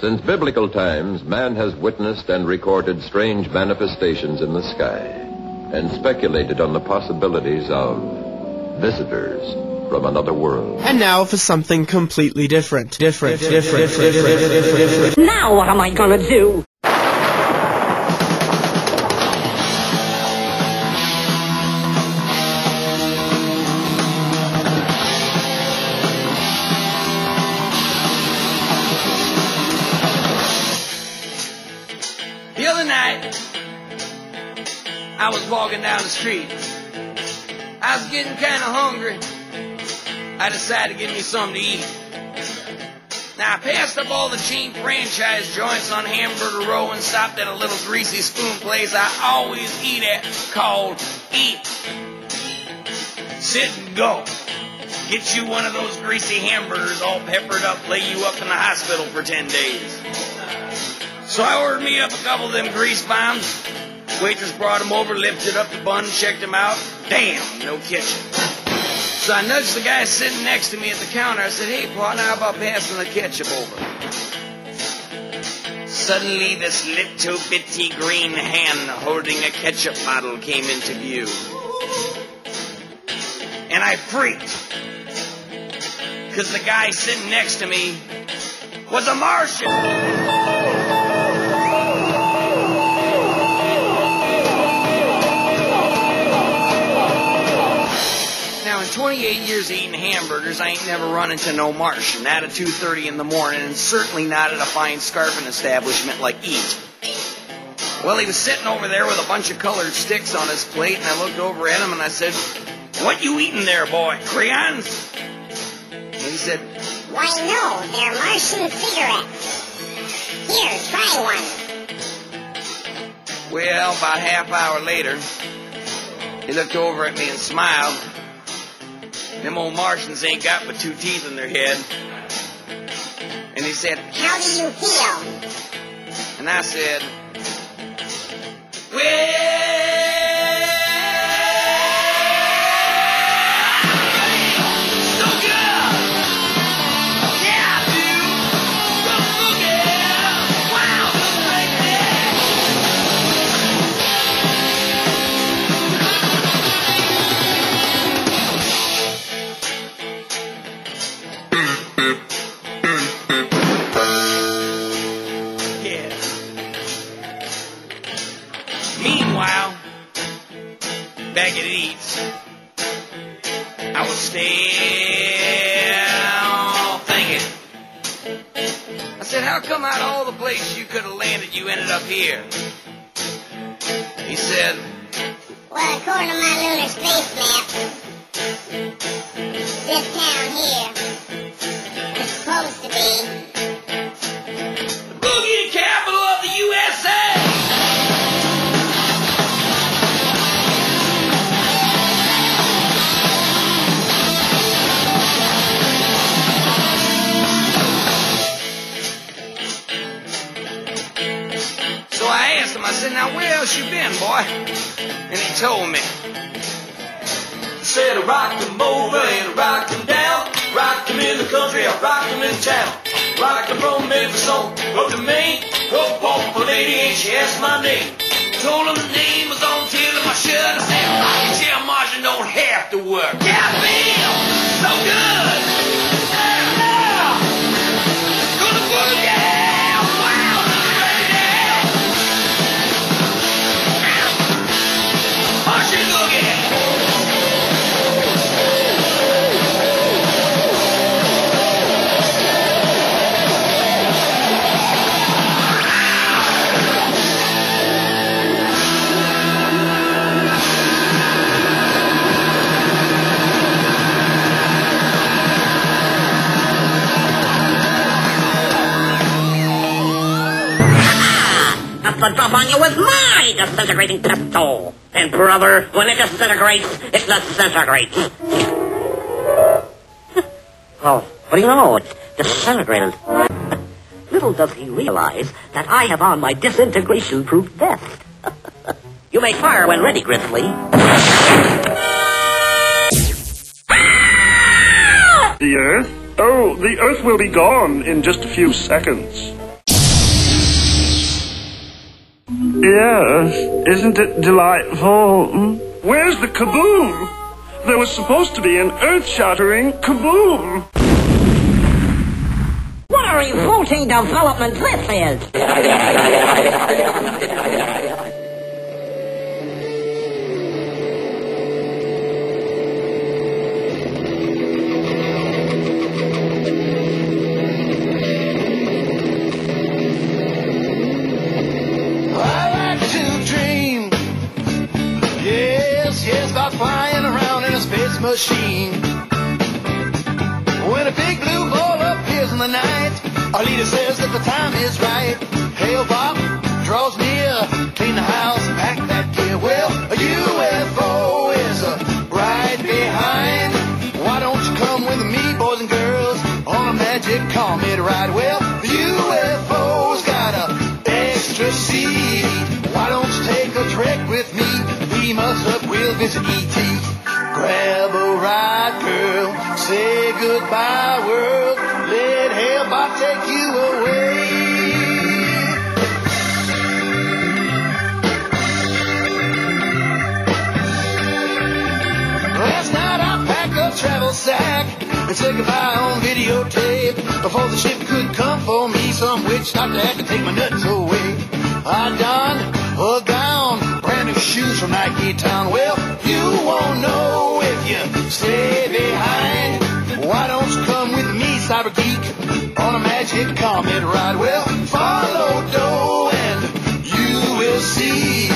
Since biblical times, man has witnessed and recorded strange manifestations in the sky and speculated on the possibilities of visitors from another world. And now for something completely different. Now what am I gonna do? The other night, I was walking down the street. I was getting kind of hungry. I decided to get me something to eat. Now, I passed up all the cheap franchise joints on Hamburger Row and stopped at a little greasy spoon place I always eat at called Eat, Sit, and Go. Get you one of those greasy hamburgers all peppered up, lay you up in the hospital for 10 days. So I ordered me up a couple of them grease bombs. Waitress brought them over, lifted up the bun, checked them out. Damn, no ketchup. So I nudged the guy sitting next to me at the counter. I said, hey, partner, how about passing the ketchup over? Suddenly, this little bitty green hand holding a ketchup bottle came into view. And I freaked. Because the guy sitting next to me was a Martian. Now, in 28 years eating hamburgers, I ain't never run into no Martian. Not at 2:30 in the morning, and certainly not at a fine scarfing establishment like Eat. Well, he was sitting over there with a bunch of colored sticks on his plate, and I looked over at him and I said, what you eating there, boy? Crayons? And he said, why, no, they're Martian cigarettes. Here, try one. Well, about a half hour later, he looked over at me and smiled. Them old Martians ain't got but 2 teeth in their head. And he said, how do you feel? And I said, well, so good. Yeah, I do. Boogie. Wow, right there. Yeah. Meanwhile, back at Eats, I was still thinking. I said, how come out of all the places you could have landed, you ended up here? He said, well, according to my lunar space map, this town here is supposed to be the Boogie capital of the USA! So I asked him, I said, now where else you been, boy? And he told me. He said, I rocked him over and I rocked him down. Rocked him in the country, I rocked him in town. Rocked him from Memphis on up to Maine. Up off a lady and she asked my name. Told him the name was on till of my shirt. I said, I can tell Martian don't have to work. Yeah, I feel so good. Yeah. Gonna boogie. Martian Boogie! The drop on you with my disintegrating pistol. And brother, when it disintegrates, it disintegrates. Oh, what do you know? It's disintegrated. Little does he realize that I have on my disintegration-proof vest. You may fire when ready, Grizzly. The Earth? Oh, the Earth will be gone in just a few seconds. Yes, isn't it delightful? Where's the kaboom? There was supposed to be an earth-shattering kaboom. What a revolting development this is! Flying around in a space machine. When a big blue ball appears in the night, our leader says that the time is right. Hail Bob draws near, clean the house, pack that gear. Well, a UFO is right behind. Why don't you come with me, boys and girls, on a magic comet ride? Well, the UFO's got a extra seat. Why don't you take a trek with me? Beam us up, we'll visit E.T. Grab a ride, girl, say goodbye, world. Let Hellbot take you away. Last night I packed a travel sack and said goodbye on videotape. Before the ship could come for me, some witch stopped to act to take my nuts away. I donned a gown, brand new shoes from Nike Town. Well, you won't know if you stay behind. Why don't you come with me, Cyber Geek, on a magic comet ride? Well, follow Doe and you will see.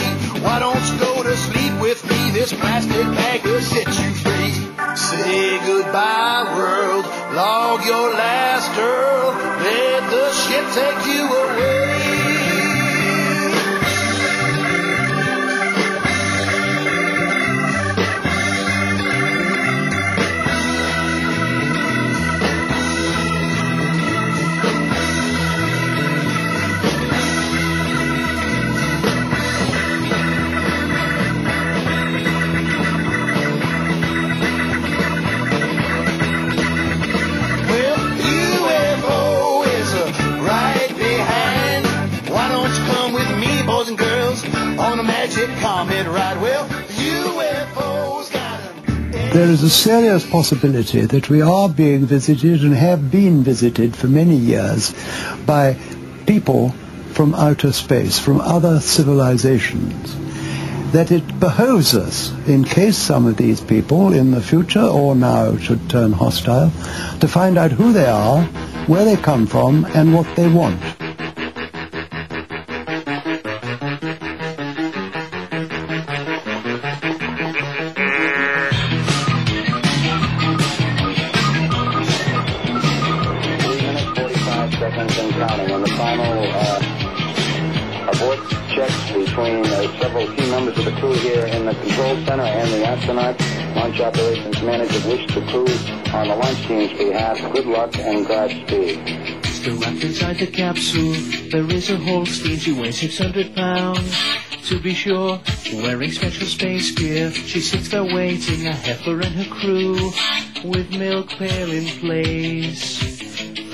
Why don't you go to sleep with me? This plastic bag will set you free. Say goodbye, world, log your last girl. Let the ship take you away. There is a serious possibility that we are being visited and have been visited for many years by people from outer space, from other civilizations. That it behoves us, in case some of these people in the future or now should turn hostile, to find out who they are, where they come from, and what they want. Several key members of the crew here in the control center and the astronauts, launch operations manager, wish the crew on the launch team's behalf good luck and Godspeed. Still wrapped inside the capsule, there is a Holstein. She weighs 600 pounds. To be sure, wearing special space gear, she sits there waiting, a heifer and her crew, with milk pail in place.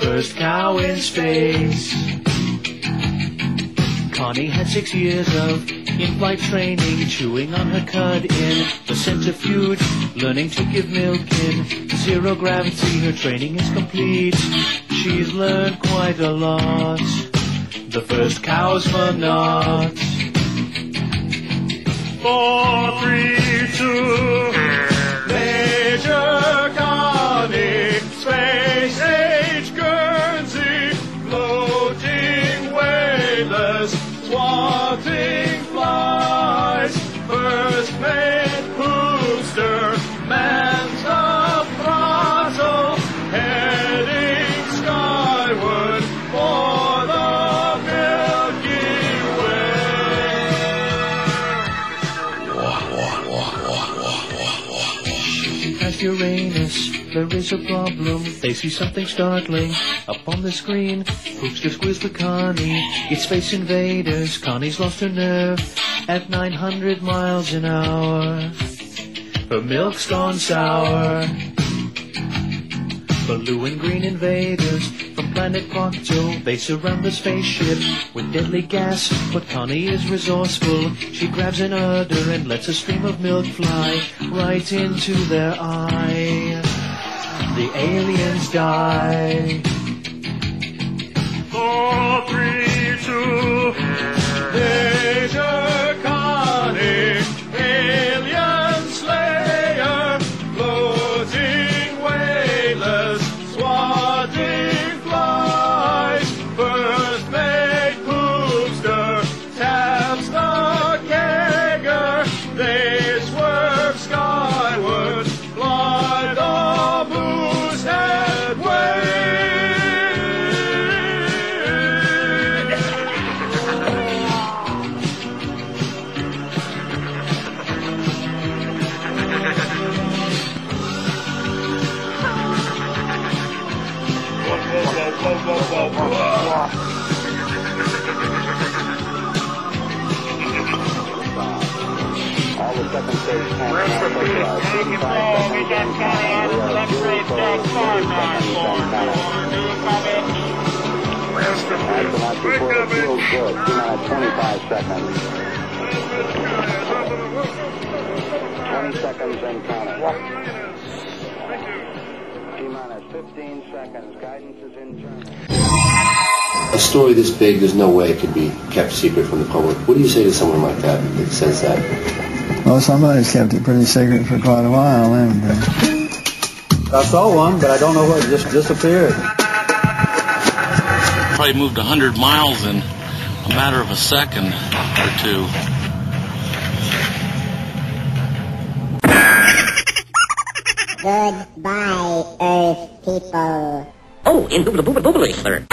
First cow in space. Connie had 6 years of in-flight training, chewing on her cud in the centrifuge, learning to give milk in zero gravity. Her training is complete. She's learned quite a lot. The first cow's for naught. 4, 3, 2, Major Connie, Space Age Guernsey, floating weightless, swatting flies, first mate booster, man's the throttle, heading skyward for the Milky Way. Past Uranus, there is a problem. They see something startling up on the screen. Hoopster squeals for Connie. It's Space Invaders. Connie's lost her nerve at 900 miles an hour. Her milk's gone sour. Blue and green invaders from planet Quanto. They surround the spaceship with deadly gas, but Connie is resourceful. She grabs an udder and lets a stream of milk fly right into their eye. The aliens die. 4, 3, 2, Major Connie, alien slayer, floating weightless, swatting flies, first mate poopster, taps the kegger, they swerve skyward, fly the boost headway. All the second stage tanks now pressurized. 55 seconds in Canada. We are 0 Astronauts report feels good. T-minus 25 seconds. 20 seconds and counting. T-minus 15 seconds. Guidance is internal. A story this big, there's no way it could be kept secret from the public. What do you say to someone like that says that? Well, somebody's kept it pretty secret for quite a while, haven't they? I saw one, but I don't know what, it just disappeared. Probably moved 100 miles in a matter of a second or two. Goodbye, Earth people. Oh, indubitably, sir.